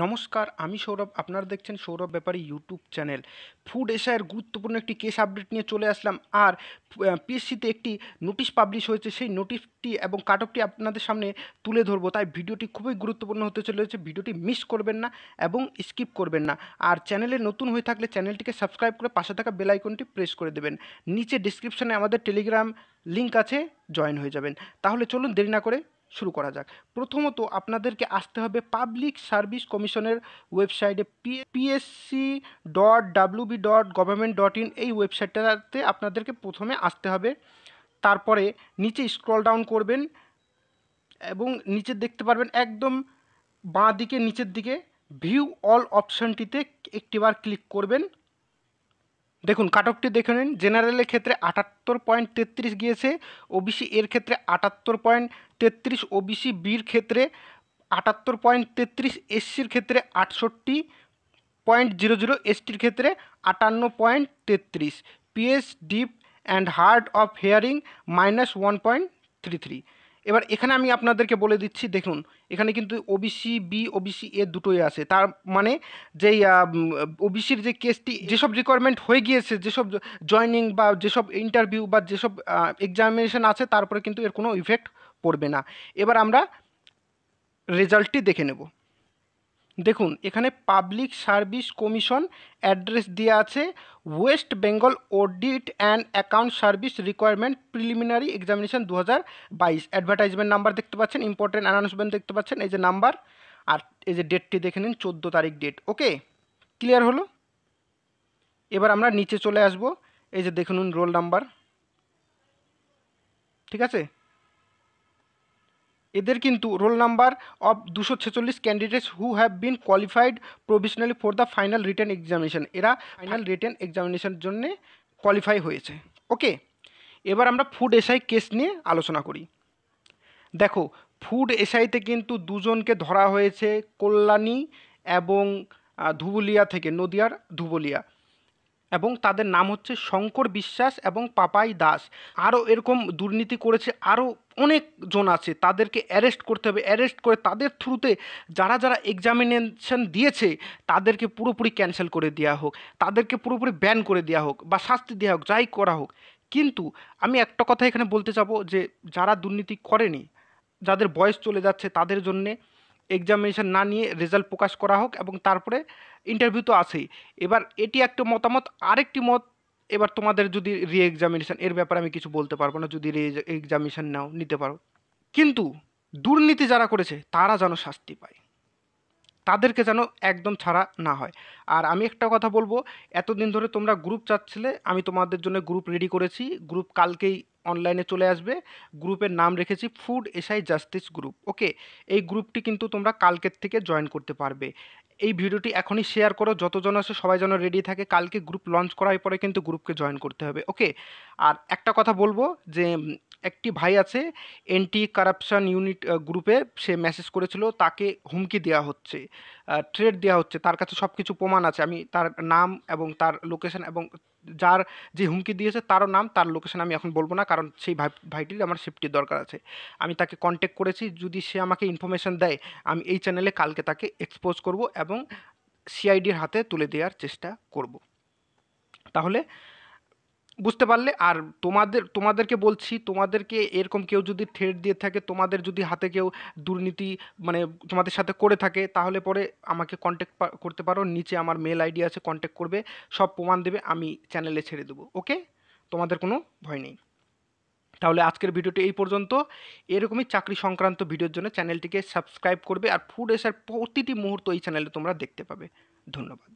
নমস্কার, আমি সৌরভ। আপনারা দেখছেন সৌরভ ব্যাপারী ইউটিউব চ্যানেল। ফুড এশিয়ার গুরুত্বপূর্ণ একটি কেস আপডেট নিয়ে চলে আসলাম। আর পিএসসিতে একটি নোটিশ পাবলিশ হয়েছে, সেই নোটিশটি এবং কাট অফটি আপনাদের সামনে তুলে ধরবো। তাই ভিডিওটি খুবই গুরুত্বপূর্ণ হতে চলেছে, ভিডিওটি মিস করবেন না এবং স্কিপ করবেন না। আর চ্যানেলে নতুন হয়ে থাকলে চ্যানেলটিকে সাবস্ক্রাইব করে পাশে থাকা বেল আইকনটি প্রেস করে দেবেন। নিচে ডিসক্রিপশানে আমাদের টেলিগ্রাম লিঙ্ক আছে, জয়েন হয়ে যাবেন। তাহলে চলুন দেরি না করে শুরু করা যাক। প্রথমত আপনাদেরকে আসতে হবে পাবলিক সার্ভিস কমিশনের ওয়েবসাইটে psc.wb.government.in এই ওয়েবসাইটটাতে আপনাদেরকে প্রথমে আসতে হবে। তারপরে নিচে স্ক্রল ডাউন করবেন এবং নিচে দেখতে পারবেন একদম বাঁ দিকে নিচের দিকে ভিউ অল অপশানটিতে একটিবার ক্লিক করবেন। দেখুন কাট অফটি দেখে নিন। জেনারেলের ক্ষেত্রে 78.33 গিয়েছে, ওবিসি এর ক্ষেত্রে 78.33, ওবিসি বির ক্ষেত্রে 78.33, এসসির ক্ষেত্রে 68.00, এসটির ক্ষেত্রে 58.33, PS deep and hard of hearing -1.33। এবার এখানে আমি আপনাদেরকে বলে দিচ্ছি, দেখুন এখানে কিন্তু ওবিসি বি ওবিসি এ দুটোই আছে। তার মানে যেই ওবিসির যে কেসটি, যেসব রিকোয়ারমেন্ট হয়ে গিয়েছে, যেসব জয়নিং বা যেসব ইন্টারভিউ বা যেসব এক্সামিনেশন আছে, তারপরে কিন্তু এর কোনো ইফেক্ট পড়বে না। এবার আমরা রেজাল্টটি দেখে নেব। দেখুন এখানে পাবলিক সার্ভিস কমিশন অ্যাড্রেস দেওয়া আছে, West Bengal audit and account service requirement preliminary examination 2022। Advertisement number দেখতে পাচ্ছেন, ইম্পর্টেন্ট অ্যানাউন্সমেন্ট দেখতে পাচ্ছেন, এই যে নাম্বার, আর এই যে ডেটটি দেখে নিন, 14 তারিখ ডেট। ওকে, ক্লিয়ার হলো। এবার আমরা নিচে চলে আসব, এই যে দেখুন রোল নাম্বার, ঠিক আছে। এদের কিন্তু roll number of 246 candidates who have been qualified provisionally for the final written examination. এরা ফাইনাল রিটেন এক্সামিনেশনের জন্যে কোয়ালিফাই হয়েছে। ওকে, এবার আমরা ফুড এসআই কেস নিয়ে আলোচনা করি। দেখো ফুড এসআইতে কিন্তু দুজনকে ধরা হয়েছে, কল্যাণী এবং ধুবুলিয়া থেকে, নদিয়ার ধুবুলিয়া, এবং তাদের নাম হচ্ছে শঙ্কর বিশ্বাস এবং পাপাই দাস। আরও এরকম দুর্নীতি করেছে আরও অনেকজন আছে, তাদেরকে অ্যারেস্ট করতে হবে। অ্যারেস্ট করে তাদের থ্রুতে যারা যারা এক্সামিনেশন দিয়েছে তাদেরকে পুরোপুরি ক্যান্সেল করে দেওয়া হোক, তাদেরকে পুরোপুরি ব্যান করে দেওয়া হোক বা শাস্তি দেওয়া হোক, যাই করা হোক। কিন্তু আমি একটা কথা এখানে বলতে চাবো যে যারা দুর্নীতি করেনি, যাদের বয়স চলে যাচ্ছে, তাদের জন্যে এক্সামিনেশন না নিয়ে রেজাল্ট প্রকাশ করা হোক, এবং তারপরে ইন্টারভিউ তো আছেই। এবার এটি একটা মতামত। আরেকটি মত, এবার তোমাদের যদি রি এক্সামিনেশন, এর ব্যাপারে আমি কিছু বলতে পারবো না, যদি রি এক্সামিনেশন নাও নিতে পারো, কিন্তু দুর্নীতি যারা করেছে তারা যেন শাস্তি পায়, তাদেরকে যেন একদম ছাড়া না হয়। আর আমি একটা কথা বলবো, এতদিন ধরে তোমরা গ্রুপ চাচ্ছিলে, আমি তোমাদের জন্য গ্রুপ রেডি করেছি। গ্রুপ কালকেই অনলাইনে চলে আসবে। গ্রুপের নাম রেখেছি ফুড এসআই জাস্টিস গ্রুপ। ওকে, এই গ্রুপটি কিন্তু তোমরা কালকের থেকে জয়েন করতে পারবে। এই ভিডিওটি এখনই শেয়ার করো, যতজন আছে সবাই যেন রেডি থাকে। কালকে গ্রুপ লঞ্চ করার পরে কিন্তু গ্রুপকে জয়েন করতে হবে। ওকে, আর একটা কথা বলবো যে একটি ভাই আছে এন্টি কারাপশন ইউনিট গ্রুপে, সে মেসেজ করেছিল, তাকে হুমকি দেওয়া হচ্ছে, থ্রেট দেওয়া হচ্ছে, তার কাছে সব কিছু প্রমাণ আছে। আমি তার নাম এবং তার লোকেশন এবং যার যে হুমকি দিয়েছে তারও নাম, তার লোকেশন আমি এখন বলবো না, কারণ সেই ভাইটির আমার সেফটির দরকার আছে। আমি তাকে কন্ট্যাক্ট করেছি, যদি সে আমাকে ইনফরমেশন দেয় আমি এই চ্যানেলে কালকে তাকে এক্সপোজ করব এবং সিআইডির হাতে তুলে দেওয়ার চেষ্টা করব। তাহলে বুঝতে পারলে। আর তোমাদেরকে বলছি, তোমাদেরকে এরকম কেউ যদি থ্রেট দিয়ে থাকে, তোমাদের যদি হাতে কেউ দুর্নীতি মানে তোমাদের সাথে করে থাকে, তাহলে পরে আমাকে কন্ট্যাক্ট করতে পারো। নিচে আমার মেল আইডি আছে, কন্ট্যাক্ট করবে, সব প্রমাণ দেবে, আমি চ্যানেলে ছেড়ে দেবো। ওকে, তোমাদের কোনো ভয় নেই। তাহলে আজকের ভিডিওটি এই পর্যন্ত। এরকমই চাকরি সংক্রান্ত ভিডিওর জন্য চ্যানেলটিকে সাবস্ক্রাইব করবে, আর ফুড এসার প্রতিটি মুহূর্ত এই চ্যানেলে তোমরা দেখতে পাবে। ধন্যবাদ।